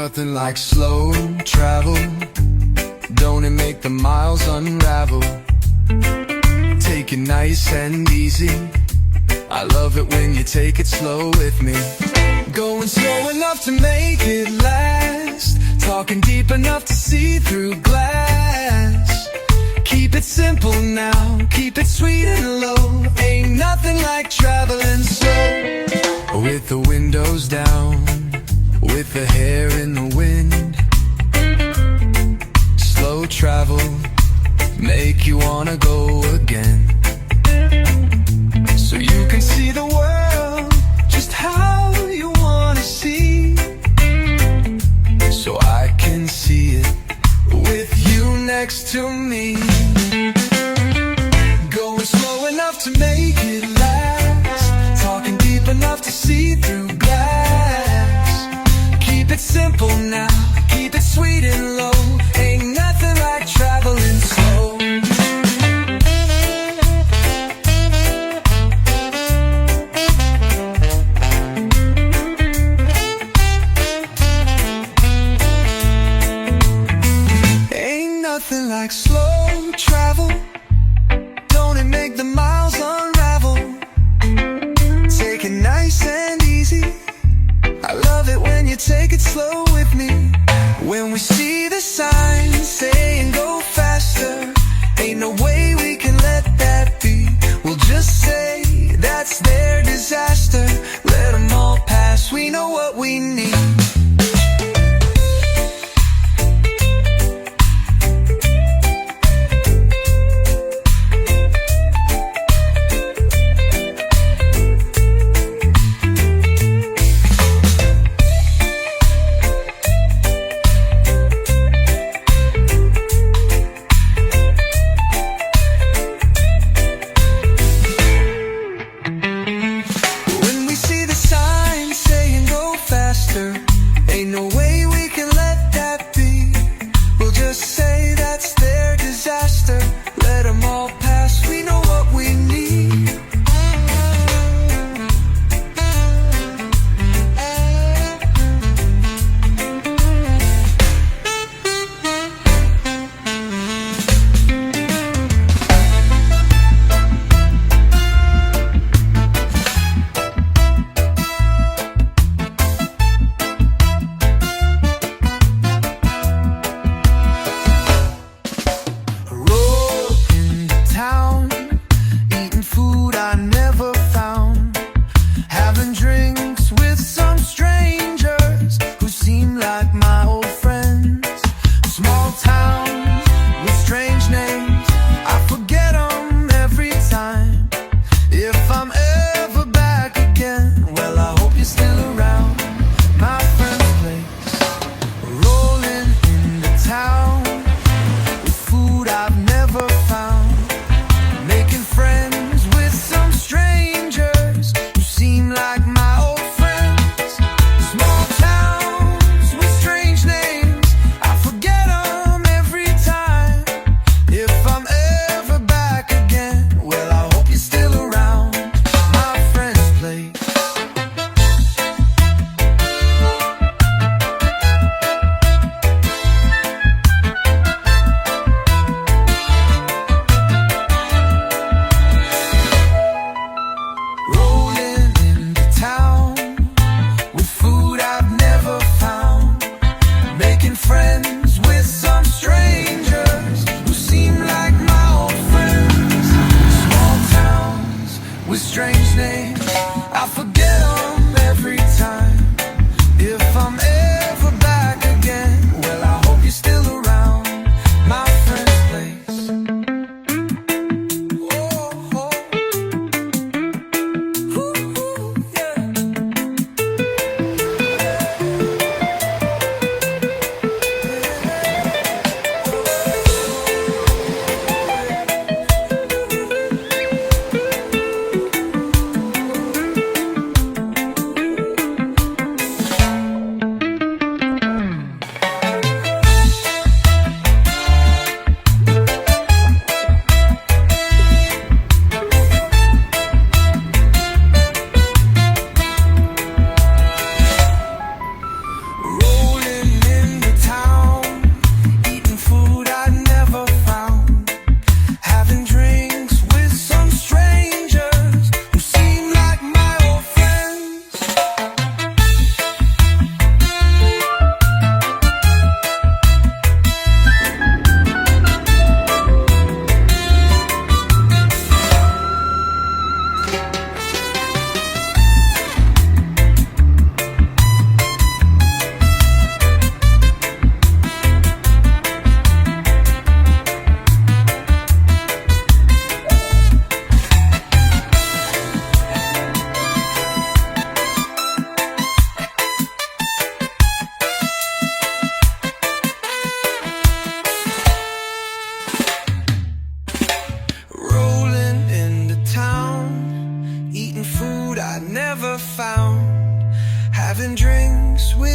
nothing like slow travel. Don't it make the miles unravel? Take it nice and easy. I love it when you take it slow with me. Going slow enough to make it last. Talking deep enough to see through glass. Keep it simple now, keep it sweet and low. Ain't nothing like traveling slow. With the windows down, with the hair in the wind. Slow travel, make you wanna go again. So you can see the world just how you wanna see. So I can see it with you next to me. Going slow enough to make it last. Talking deep enough to see through glass. Keep it simple now, keep it sweet and low. Ain't nothing like traveling slow. Ain't nothing like slow travel. Don't it make the miles unravel? Take it nice and easy. I love it when you take it slow with me. When we see the signs saying go faster, ain't no way we can let that be. We'll just say that's their disaster. Let them all pass, we know what we need. Ain't no way we can let that be. We'll just say that's their disaster. Let them all pass, we know what we need.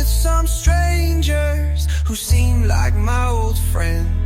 with some strangers who seem like my old friends.